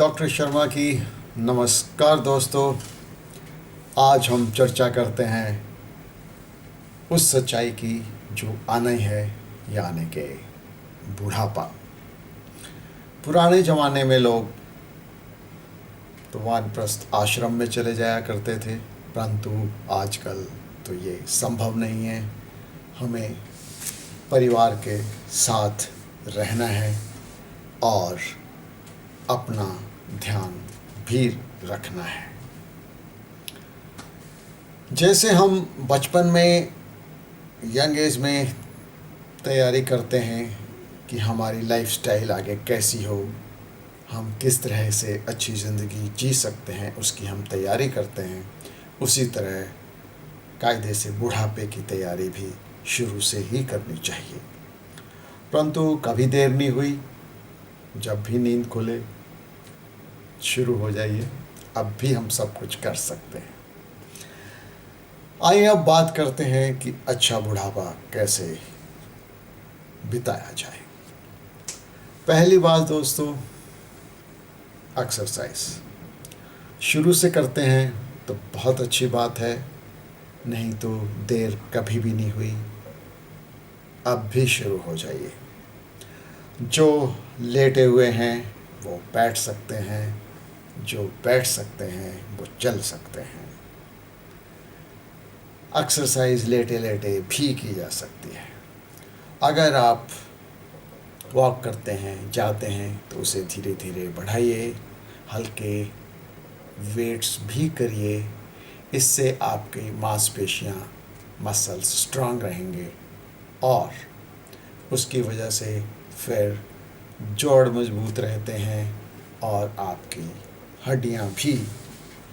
Doctor Sharma की नमस्कार दोस्तों। आज हम चर्चा करते हैं उस सच्चाई की जो आना ही है, यानी कि बुढ़ापा। पुराने ज़माने में लोग तो वानप्रस्थ आश्रम में चले जाया करते थे, परंतु आजकल तो ये संभव नहीं है। हमें परिवार के साथ रहना है और अपना ध्यान भी रखना है। जैसे हम बचपन में यंग एज में तैयारी करते हैं कि हमारी लाइफस्टाइल आगे कैसी हो, हम किस तरह से अच्छी ज़िंदगी जी सकते हैं, उसकी हम तैयारी करते हैं, उसी तरह कायदे से बुढ़ापे की तैयारी भी शुरू से ही करनी चाहिए। परंतु कभी देर नहीं हुई, जब भी नींद खुले शुरू हो जाइए। अब भी हम सब कुछ कर सकते हैं। आइए अब बात करते हैं कि अच्छा बुढ़ापा कैसे बिताया जाए। पहली बात दोस्तों, एक्सरसाइज शुरू से करते हैं तो बहुत अच्छी बात है, नहीं तो देर कभी भी नहीं हुई, अब भी शुरू हो जाइए। जो लेटे हुए हैं वो बैठ सकते हैं, जो बैठ सकते हैं वो चल सकते हैं। एक्सरसाइज लेटे लेटे भी की जा सकती है। अगर आप वॉक करते हैं, जाते हैं, तो उसे धीरे धीरे बढ़ाइए, हल्के वेट्स भी करिए। इससे आपकी मांसपेशियां, मसल्स स्ट्रांग रहेंगे और उसकी वजह से फिर जोड़ मजबूत रहते हैं और आपकी हड्डियां भी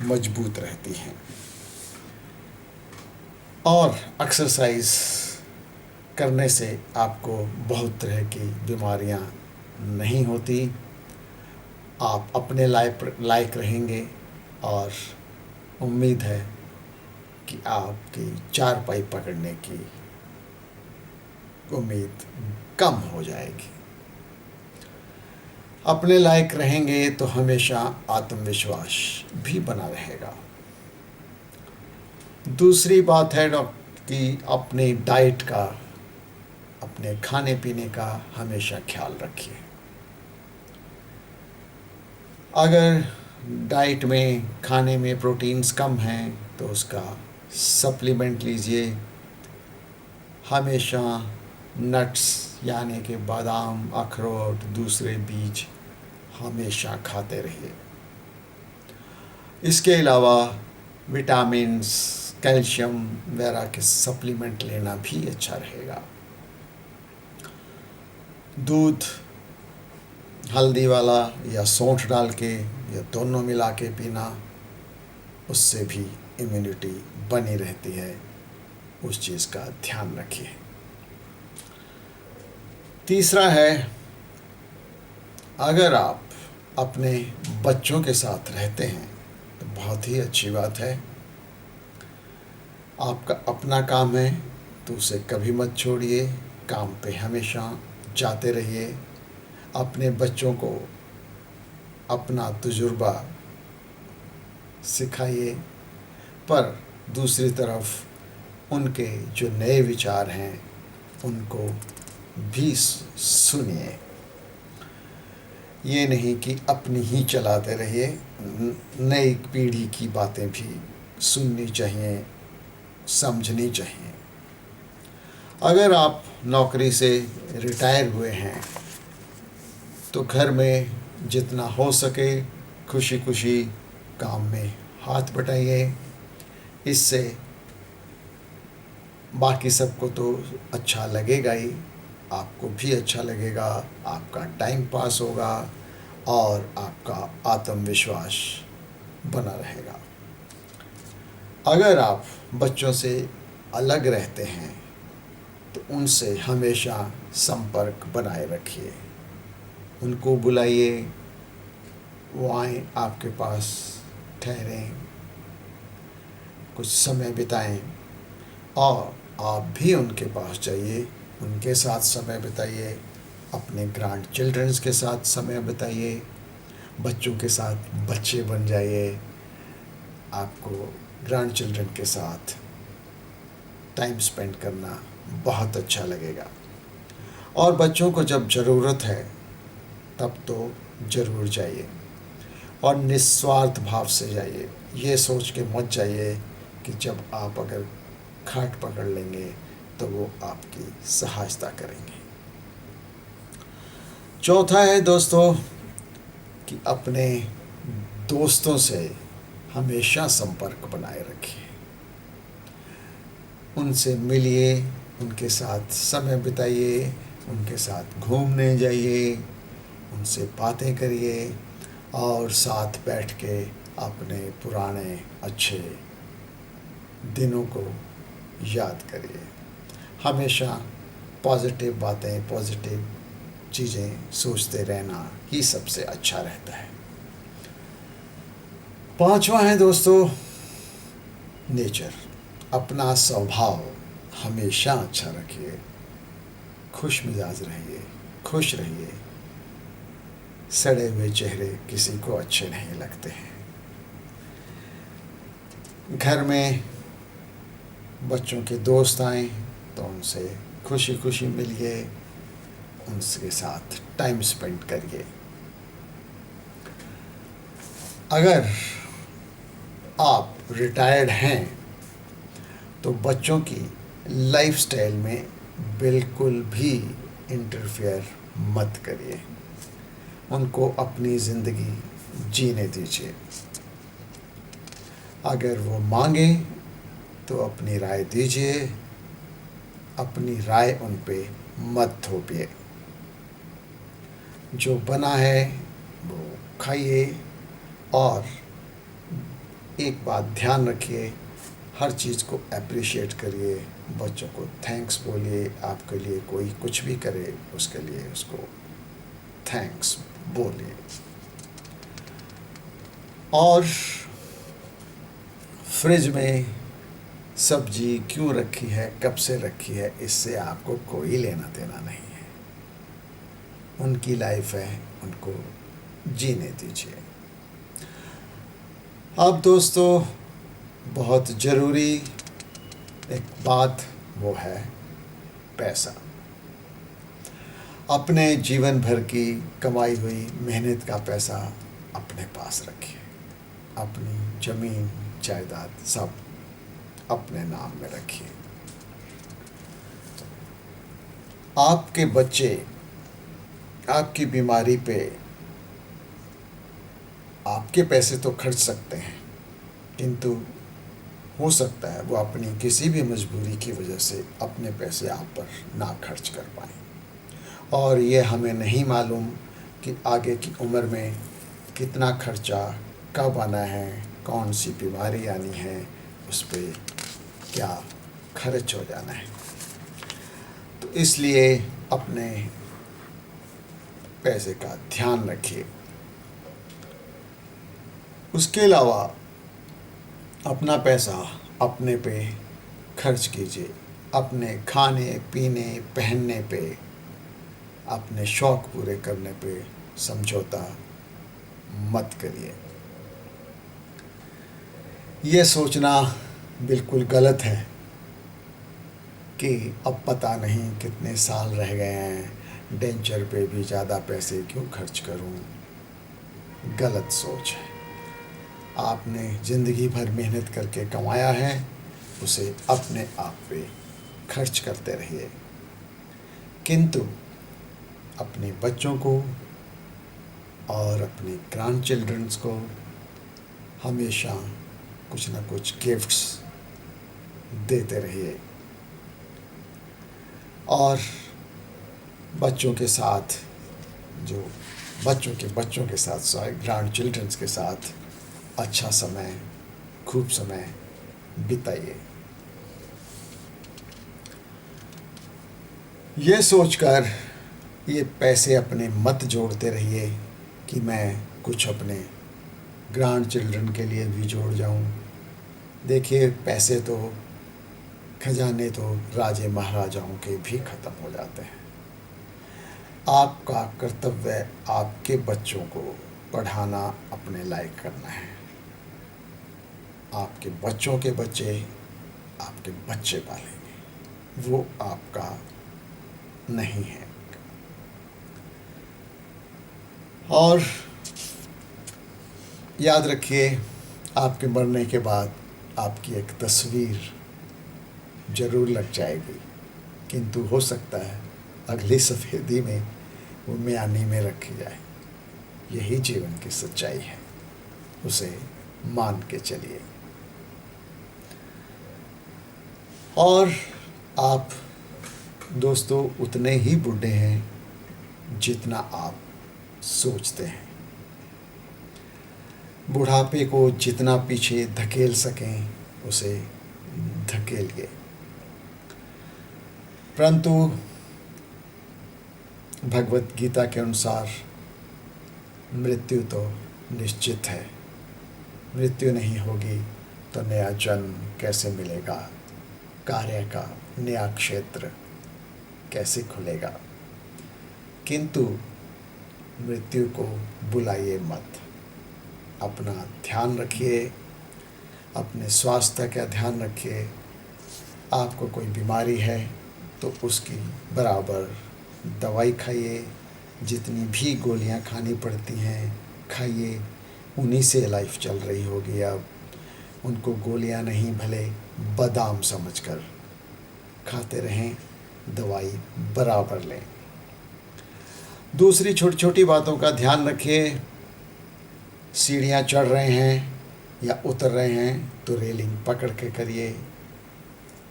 मजबूत रहती हैं। और एक्सरसाइज करने से आपको बहुत तरह की बीमारियां नहीं होती। आप अपने लायक रहेंगे और उम्मीद है कि आपकी चारपाई पकड़ने की उम्मीद कम हो जाएगी। अपने लायक रहेंगे तो हमेशा आत्मविश्वास भी बना रहेगा। दूसरी बात है कि अपनी डाइट का, अपने खाने पीने का हमेशा ख्याल रखिए। अगर डाइट में, खाने में प्रोटीन्स कम हैं तो उसका सप्लीमेंट लीजिए। हमेशा नट्स यानी कि बादाम, अखरोट, दूसरे बीज हमेशा खाते रहिए। इसके अलावा विटामिन्स, कैल्शियम वगैरह के सप्लीमेंट लेना भी अच्छा रहेगा। दूध हल्दी वाला या सौंठ डाल के या दोनों मिला के पीना, उससे भी इम्यूनिटी बनी रहती है। उस चीज़ का ध्यान रखिए। तीसरा है, अगर आप अपने बच्चों के साथ रहते हैं तो बहुत ही अच्छी बात है। आपका अपना काम है तो उसे कभी मत छोड़िए, काम पे हमेशा जाते रहिए। अपने बच्चों को अपना तजुर्बा सिखाइए, पर दूसरी तरफ उनके जो नए विचार हैं उनको भी सुनिए। ये नहीं कि अपनी ही चलाते रहिए, नई पीढ़ी की बातें भी सुननी चाहिए, समझनी चाहिए। अगर आप नौकरी से रिटायर हुए हैं तो घर में जितना हो सके खुशी खुशी काम में हाथ बटाइए। इससे बाकी सबको तो अच्छा लगेगा ही, आपको भी अच्छा लगेगा, आपका टाइम पास होगा और आपका आत्मविश्वास बना रहेगा। अगर आप बच्चों से अलग रहते हैं तो उनसे हमेशा संपर्क बनाए रखिए। उनको बुलाइए, वो आएँ आपके पास, ठहरें, कुछ समय बिताएं और आप भी उनके पास जाइए, उनके साथ समय बिताइए, अपने ग्रैंड चिल्ड्रंस के साथ समय बिताइए। बच्चों के साथ बच्चे बन जाइए। आपको ग्रैंड चिल्ड्रन के साथ टाइम स्पेंड करना बहुत अच्छा लगेगा। और बच्चों को जब ज़रूरत है तब तो ज़रूर जाइए, और निस्वार्थ भाव से जाइए। ये सोच के मत जाइए कि जब आप अगर खाट पकड़ लेंगे तो वो आपकी सहायता करेंगे। चौथा है दोस्तों कि अपने दोस्तों से हमेशा संपर्क बनाए रखिए। उनसे मिलिए, उनके साथ समय बिताइए, उनके साथ घूमने जाइए, उनसे बातें करिए और साथ बैठ के अपने पुराने अच्छे दिनों को याद करिए। हमेशा पॉजिटिव बातें, पॉजिटिव चीज़ें सोचते रहना ही सबसे अच्छा रहता है। पांचवा है दोस्तों नेचर। अपना स्वभाव हमेशा अच्छा रखिए, खुश मिजाज रहिए, खुश रहिए। सड़े हुए चेहरे किसी को अच्छे नहीं लगते हैं। घर में बच्चों के दोस्त आए तो उनसे खुशी खुशी मिलिए, उनके साथ टाइम स्पेंड करिए। अगर आप रिटायर्ड हैं तो बच्चों की लाइफस्टाइल में बिल्कुल भी इंटरफेयर मत करिए। उनको अपनी ज़िंदगी जीने दीजिए। अगर वो मांगे तो अपनी राय दीजिए, अपनी राय उन पे मत थोपिए। जो बना है वो खाइए, और एक बात ध्यान रखिए, हर चीज़ को अप्रिशिएट करिए। बच्चों को थैंक्स बोलिए। आपके लिए कोई कुछ भी करे उसके लिए उसको थैंक्स बोलिए। और फ्रिज में सब्जी क्यों रखी है, कब से रखी है, इससे आपको कोई लेना देना नहीं है। उनकी लाइफ है, उनको जीने दीजिए। अब दोस्तों बहुत ज़रूरी एक बात वो है पैसा। अपने जीवन भर की कमाई हुई मेहनत का पैसा अपने पास रखिए। अपनी ज़मीन जायदाद सब अपने नाम में रखिए। आपके बच्चे आपकी बीमारी पे आपके पैसे तो खर्च सकते हैं, किंतु हो सकता है वो अपनी किसी भी मजबूरी की वजह से अपने पैसे आप पर ना खर्च कर पाएँ। और ये हमें नहीं मालूम कि आगे की उम्र में कितना खर्चा कब आना है, कौन सी बीमारी आनी है, उस पर क्या खर्च हो जाना है। तो इसलिए अपने पैसे का ध्यान रखिए। उसके अलावा अपना पैसा अपने पे खर्च कीजिए। अपने खाने पीने पहनने पे, अपने शौक़ पूरे करने पे समझौता मत करिए। ये सोचना बिल्कुल गलत है कि अब पता नहीं कितने साल रह गए हैं, डेंचर पे भी ज़्यादा पैसे क्यों खर्च करूं। गलत सोच है। आपने ज़िंदगी भर मेहनत करके कमाया है, उसे अपने आप पे खर्च करते रहिए, किंतु अपने बच्चों को और अपने ग्रैंड चिल्ड्रंस को हमेशा कुछ ना कुछ गिफ्ट्स देते रहिए। और बच्चों के साथ जो बच्चों के साथ सॉरी ग्रैंड चिल्ड्रंस के साथ अच्छा समय, खूब समय बिताइए। ये सोचकर ये पैसे अपने मत जोड़ते रहिए कि मैं कुछ अपने ग्रैंड चिल्ड्रन के लिए भी जोड़ जाऊं। देखिए, पैसे तो, खजाने तो राजे महाराजाओं के भी ख़त्म हो जाते हैं। आपका कर्तव्य आपके बच्चों को पढ़ाना अपने लायक करना है। आपके बच्चों के बच्चे आपके बच्चे पालेंगे, वो आपका नहीं है। और याद रखिए, आपके मरने के बाद आपकी एक तस्वीर ज़रूर लग जाएगी, किंतु हो सकता है अगली सफ़ेदी में वो म्यानी में रखी जाए। यही जीवन की सच्चाई है, उसे मान के चलिए। और आप दोस्तों उतने ही बूढ़े हैं जितना आप सोचते हैं। बुढ़ापे को जितना पीछे धकेल सकें उसे धकेलिए, परंतु भगवत गीता के अनुसार मृत्यु तो निश्चित है। मृत्यु नहीं होगी तो नया जन्म कैसे मिलेगा, कार्य का नया क्षेत्र कैसे खुलेगा। किंतु मृत्यु को बुलाइए मत। अपना ध्यान रखिए, अपने स्वास्थ्य का ध्यान रखिए। आपको कोई बीमारी है तो उसकी बराबर दवाई खाइए। जितनी भी गोलियां खानी पड़ती हैं खाइए, उन्हीं से लाइफ चल रही होगी। अब उनको गोलियां नहीं, भले बादाम समझकर खाते रहें, दवाई बराबर लें। दूसरी छोटी छोटी बातों का ध्यान रखिए। सीढ़ियाँ चढ़ रहे हैं या उतर रहे हैं तो रेलिंग पकड़ के करिए।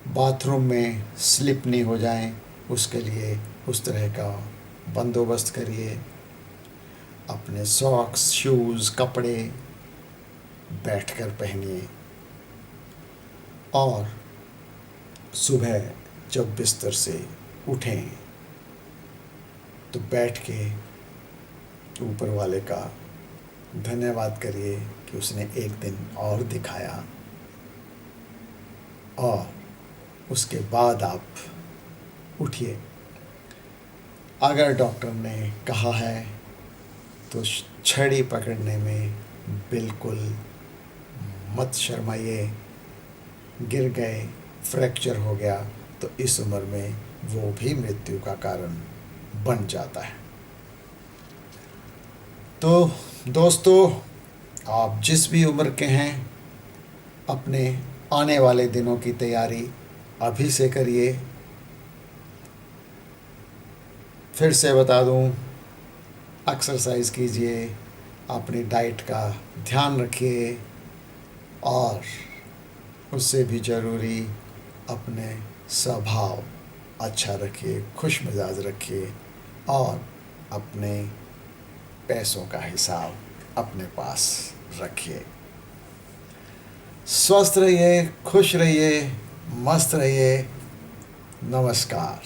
बाथरूम में स्लिप नहीं हो जाएं, उसके लिए उस तरह का बंदोबस्त करिए। अपने सॉक्स, शूज़, कपड़े बैठकर पहनिए। और सुबह जब बिस्तर से उठें तो बैठ के ऊपर वाले का धन्यवाद करिए कि उसने एक दिन और दिखाया। और उसके बाद आप उठिए। अगर डॉक्टर ने कहा है तो छड़ी पकड़ने में बिल्कुल मत शर्माइए। गिर गए, फ्रैक्चर हो गया तो इस उम्र में वो भी मृत्यु का कारण बन जाता है। तो दोस्तों, आप जिस भी उम्र के हैं, अपने आने वाले दिनों की तैयारी अभी से करिए। फिर से बता दूं, एक्सरसाइज कीजिए, अपनी डाइट का ध्यान रखिए और उससे भी ज़रूरी अपने स्वभाव अच्छा रखिए, खुश मिजाज रखिए और अपने पैसों का हिसाब अपने पास रखिए। स्वस्थ रहिए, खुश रहिए, मस्त रहिए। नमस्कार।